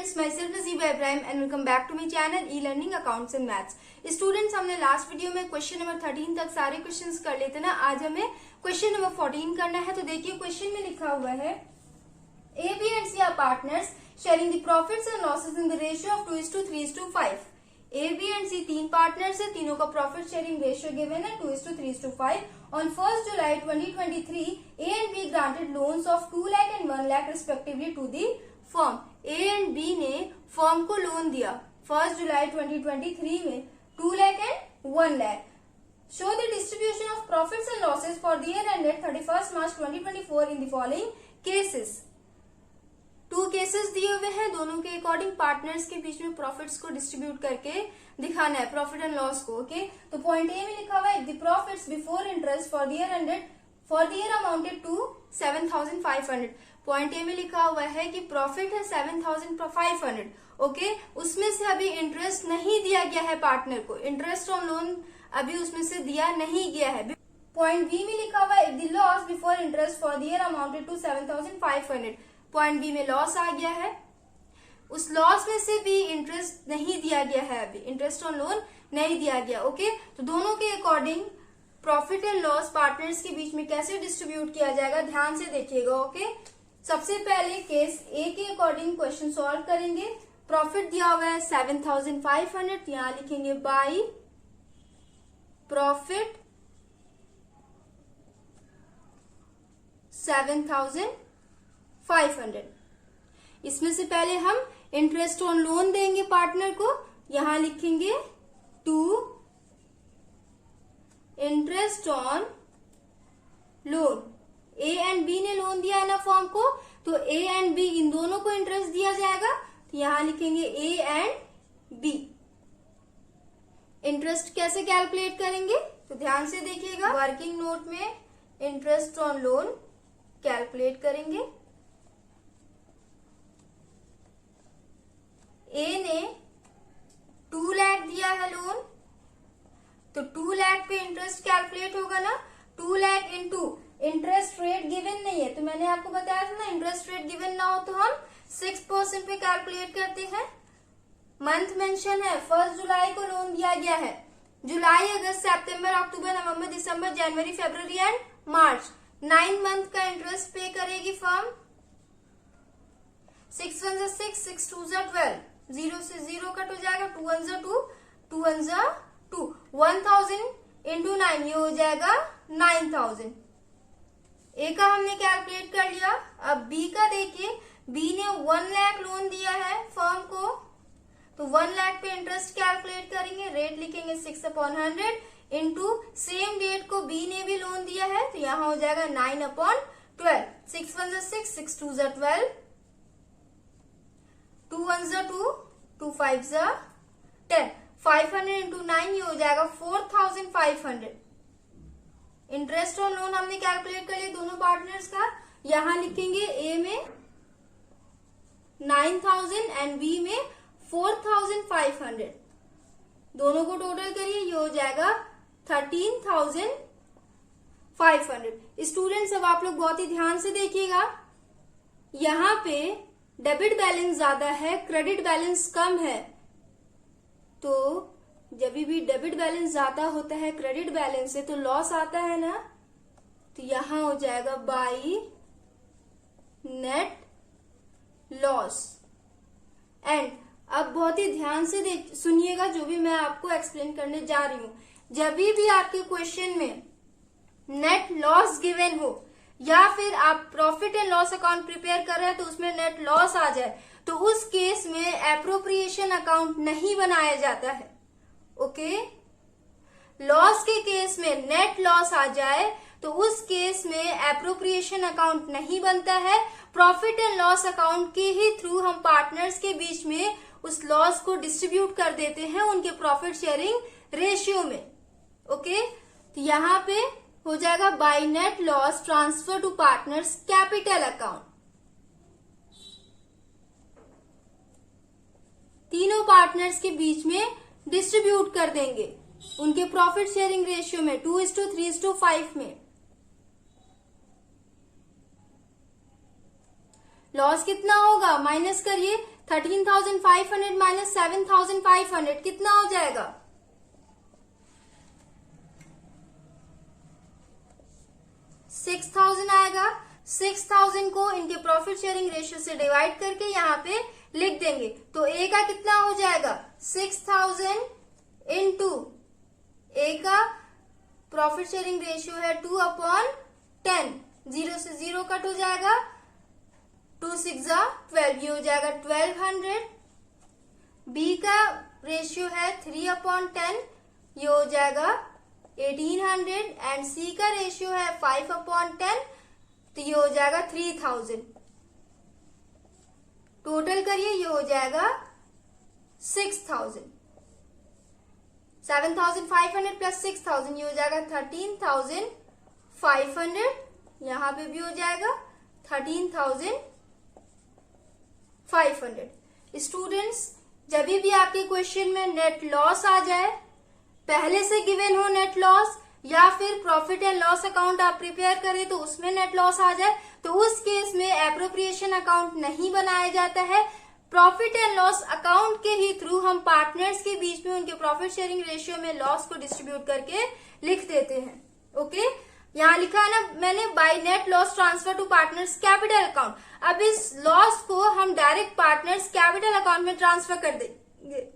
Students, myself Najiba Ibrahim and welcome back to my channel e learning accounts and maths. Students, हमने last video में question number 13 तक सारे questions कर लेते ना। आज हमें क्वेश्चन नंबर 14 करना है। तो देखिए क्वेश्चन में लिखा हुआ है A B and C are partners sharing the profits and losses in the ratio of 2:3:5। A B and C तीन पार्टनर्स है, तीनों का प्रॉफिट शेयरिंग रेशियो गिवन है 2:3:5। On 1st July 2023, A and B granted loans of 2 lakh and 1 lakh respectively to the firm। A and B ने firm को loan दिया 1st जुलाई 2023 में 2 lakh and 1 lakh। Show the distribution of profits and losses for the year ended 31st March 2024 in the following cases। 2 cases दिए हुए हैं, दोनों के according partners के बीच में प्रॉफिट्स को डिस्ट्रीब्यूट करके दिखाना है, प्रॉफिट एंड लॉस को। ओके, तो पॉइंट ए में लिखा हुआ है the profits before interest for the year ended for the year amounted to 7,500। Point A में लिखा हुआ है कि प्रॉफिट है 7,500। ओके, उसमें से अभी इंटरेस्ट नहीं दिया गया है पार्टनर को, इंटरेस्ट ऑन लोन अभी उसमें से दिया नहीं गया है। पॉइंट बी में लिखा हुआ है the loss before interest for the year amounted to 7,500। Point B में लॉस आ गया है, उस लॉस में से भी इंटरेस्ट नहीं दिया गया है, अभी इंटरेस्ट ऑन लोन नहीं दिया गया। ओके, तो दोनों के according profit and loss partners के बीच में कैसे डिस्ट्रीब्यूट किया जाएगा, ध्यान से देखिएगा। ओके, सबसे पहले केस ए के अकॉर्डिंग क्वेश्चन सॉल्व करेंगे। प्रॉफिट दिया हुआ है 7,500, यहां लिखेंगे बाई प्रॉफिट 7,500। इसमें से पहले हम इंटरेस्ट ऑन लोन देंगे पार्टनर को, यहां लिखेंगे to interest on loan. A and B ने लोन दिया है ना फर्म को, तो ए एंड बी इन दोनों को इंटरेस्ट दिया जाएगा, तो यहां लिखेंगे ए एंड बी। इंटरेस्ट कैसे कैलकुलेट करेंगे, तो ध्यान से देखिएगा। वर्किंग नोट में इंटरेस्ट ऑन लोन कैलकुलेट करेंगे। ए ने 2 लाख दिया है लोन, तो 2 लाख पे इंटरेस्ट कैलकुलेट होगा ना। 2 lakh into interest rate given नहीं है, तो मैंने आपको बताया था ना इंटरेस्ट रेट गिवन ना हो तो हम 6% पे कैलकुलेट करते हैं। मंथ मेंशन है, 1 जुलाई को लोन दिया गया है। जुलाई, अगस्त, सितंबर, अक्टूबर, नवंबर, दिसंबर, जनवरी, फरवरी एंड मार्च, 9 मंथ का इंटरेस्ट पे करेगी फर्म। 6 1 जा 6, 6 2 जा 12, 0 से 0 कट हो जाएगा, 2 1 जा 2, 2 1 जा 2, 1000 इंटू 9 ये हो जाएगा 9,000। ए का हमने कैलकुलेट कर लिया। अब बी का देखिए, बी ने 1 लाख लोन दिया है फर्म को, तो 1 लाख पे इंटरेस्ट कैलकुलेट करेंगे। रेट लिखेंगे 6/100 इंटू सेम डेट को बी ने भी लोन दिया है, तो यहां हो जाएगा 9/12। 6 1 जा 6, 6 2 जा 12, 2 1 जा 2, 2 5 जा 10, 500 इंटू 9 ये हो जाएगा 4,500। इंटरेस्ट ऑन लोन हमने कैलकुलेट कर लिया दोनों पार्टनर्स का। यहां लिखेंगे ए में 9,000 एंड बी में 4,500। दोनों को टोटल करिए, ये हो जाएगा 13,500। स्टूडेंट्स, अब आप लोग बहुत ही ध्यान से देखिएगा, यहां पे डेबिट बैलेंस ज्यादा है, क्रेडिट बैलेंस कम है। तो जब भी डेबिट बैलेंस ज्यादा होता है क्रेडिट बैलेंस से, तो लॉस आता है ना, तो यहां हो जाएगा बाई नेट लॉस। एंड अब बहुत ही ध्यान से सुनिएगा जो भी मैं आपको एक्सप्लेन करने जा रही हूं। जब भी आपके क्वेश्चन में नेट लॉस गिवन हो या फिर आप profit and loss account prepare कर रहे हैं तो उसमें नेट लॉस आ जाए, तो उस केस में एप्रोप्रिएशन अकाउंट नहीं बनाया जाता है। ओके, लॉस के केस में नेट लॉस आ जाए तो उस केस में एप्रोप्रिएशन अकाउंट नहीं बनता है। प्रॉफिट एंड लॉस अकाउंट के ही थ्रू हम पार्टनर्स के बीच में उस लॉस को डिस्ट्रीब्यूट कर देते हैं उनके प्रॉफिट शेयरिंग रेशियो में। ओके, तो यहां पे हो जाएगा by net loss transfer to partners capital account. तीनों पार्टनर्स के बीच में डिस्ट्रीब्यूट कर देंगे उनके प्रॉफिट शेयरिंग रेशियो में 2:3:5 में। लॉस कितना होगा, माइनस करिए 13,500 माइनस 7,500 कितना हो जाएगा, 6,000 आएगा। 6,000 को इनके प्रॉफिट शेयरिंग रेशियो से डिवाइड करके यहाँ पे लिख देंगे। तो ए का कितना हो जाएगा, 6,000 इंटू ए का प्रॉफिट शेयरिंग रेशियो है 2/10, 0 से 0 कट हो जाएगा, 2 6 12, ये हो जाएगा 1200। बी का रेशियो है 3/10, ये हो जाएगा 1800 एंड सी का रेशियो है 5/10, तो ये हो जाएगा 3000। टोटल करिए, ये हो जाएगा 6,000। 7,500 प्लस 6,000 ये हो जाएगा 13,500। यहां पे भी हो जाएगा 13,500। स्टूडेंट्स, जब भी आपके क्वेश्चन में नेट लॉस आ जाए, पहले से गिवन हो नेट लॉस, या फिर प्रॉफिट एंड लॉस अकाउंट आप प्रिपेयर करें तो उसमें नेट लॉस आ जाए, तो उस केस में एप्रोप्रिएशन अकाउंट नहीं बनाया जाता है। प्रॉफिट एंड लॉस अकाउंट के ही थ्रू हम पार्टनर्स के बीच में उनके प्रॉफिट शेयरिंग रेशियो में लॉस को डिस्ट्रीब्यूट करके लिख देते हैं। ओके, यहाँ लिखा है ना मैंने, by net loss transfer to partners capital account. अब इस लॉस को हम डायरेक्ट पार्टनर्स कैपिटल अकाउंट में ट्रांसफर कर देंगे।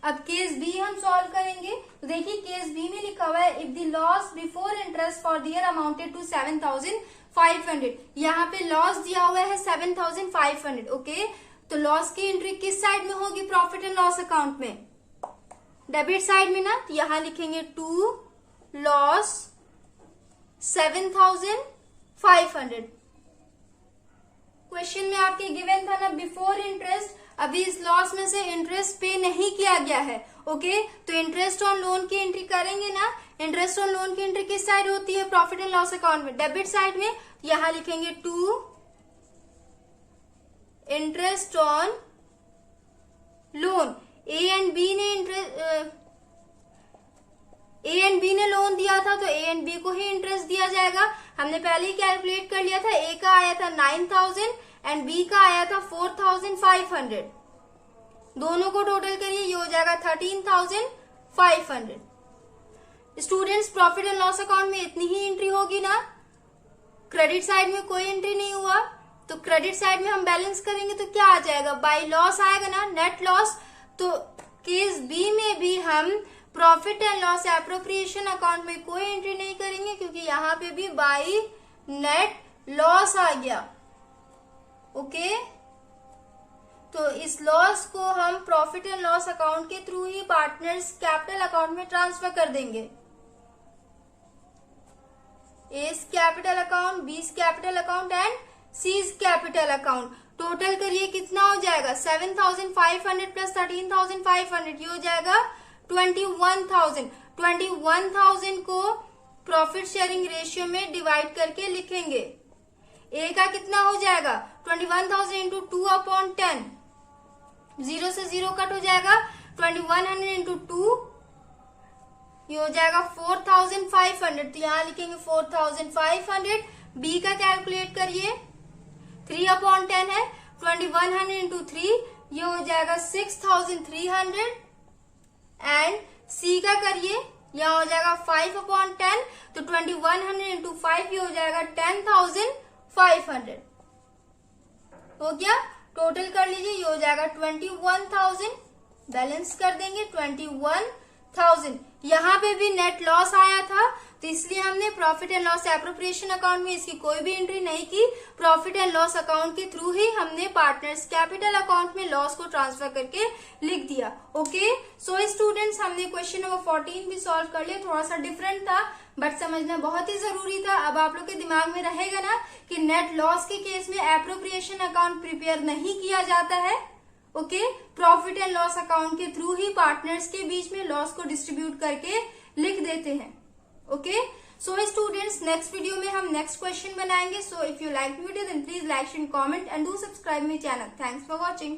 अब केस बी हम सॉल्व करेंगे। तो देखिए केस बी में लिखा हुआ है, if the loss before interest for the year amounted to 7,500। यहाँ पे लॉस दिया हुआ है 7,500। ओके, तो लॉस की एंट्री किस साइड में होगी, प्रॉफिट एंड लॉस अकाउंट में, डेबिट साइड में ना। तो यहाँ लिखेंगे टू लॉस 7,500। क्वेश्चन में आपके गिवन था ना बिफोर इंटरेस्ट, अभी इस लॉस में से इंटरेस्ट पे नहीं किया गया है। ओके, तो इंटरेस्ट ऑन लोन की एंट्री करेंगे ना। इंटरेस्ट ऑन लोन की एंट्री किस साइड होती है, प्रॉफिट एंड लॉस अकाउंट में, डेबिट साइड में। यहां लिखेंगे to interest on loan. A and B ने लोन दिया था, तो ए एंड बी को ही इंटरेस्ट दिया जाएगा। हमने पहले ही कैलकुलेट कर लिया था, ए का आया था 9,000 एंड बी का आया था 4,500। दोनों को टोटल करिए, ये हो जाएगा 13,500। Students, profit and loss account में इतनी ही एंट्री होगी ना, क्रेडिट साइड में कोई एंट्री नहीं हुआ। तो क्रेडिट साइड में हम बैलेंस करेंगे तो क्या आ जाएगा, बाय लॉस आएगा ना, नेट लॉस। तो केस बी में भी हम profit and loss appropriation account में कोई एंट्री नहीं करेंगे, क्योंकि यहाँ पे भी बाय नेट लॉस आ गया। ओके, तो इस लॉस को हम प्रॉफिट एंड लॉस अकाउंट के थ्रू ही पार्टनर्स कैपिटल अकाउंट में ट्रांसफर कर देंगे। एस कैपिटल अकाउंट, बीस capital account and seize capital account. Total करिए कितना हो जाएगा, 7,500 प्लस 13,500 ये हो जाएगा 21,000। 21,000 को प्रॉफिट शेयरिंग रेशियो में डिवाइड करके लिखेंगे। ए का कितना हो जाएगा, 21,000 इंटू 2/10, 0 से 0 कट हो जाएगा, 2100 इंटू 2 ये हो जाएगा 4,500। तो यहाँ लिखेंगे 4,500। बी का कैलकुलेट करिए, 3/10 है, 2100 इंटू 3 ये हो जाएगा 6,300 एंड सी का करिए, यहाँ हो जाएगा 5/10, तो 2100 इंटू 5 ये हो जाएगा 10,500। हो गया, टोटल कर लीजिए, ये हो जाएगा 21,000। बैलेंस कर देंगे 21,000। यहाँ पे भी नेट लॉस आया था, तो इसलिए हमने profit and loss appropriation account में इसकी कोई भी एंट्री नहीं की। प्रॉफिट एंड लॉस अकाउंट के थ्रू ही हमने पार्टनर्स कैपिटल अकाउंट में लॉस को ट्रांसफर करके लिख दिया। ओके, सो स्टूडेंट्स, हमने क्वेश्चन नंबर 14 भी सॉल्व कर लिया। थोड़ा सा डिफरेंट था बट समझना बहुत ही जरूरी था। अब आप लोग के दिमाग में रहेगा ना कि नेट लॉस के केस में एप्रोप्रिएशन अकाउंट प्रिपेयर नहीं किया जाता है। Okay, profit and loss account के थ्रू ही पार्टनर्स के बीच में लॉस को डिस्ट्रीब्यूट करके लिख देते हैं। Okay, so students, next video में हम नेक्स्ट क्वेश्चन बनाएंगे। So if you like video then please like and comment and do subscribe my channel. Thanks for watching.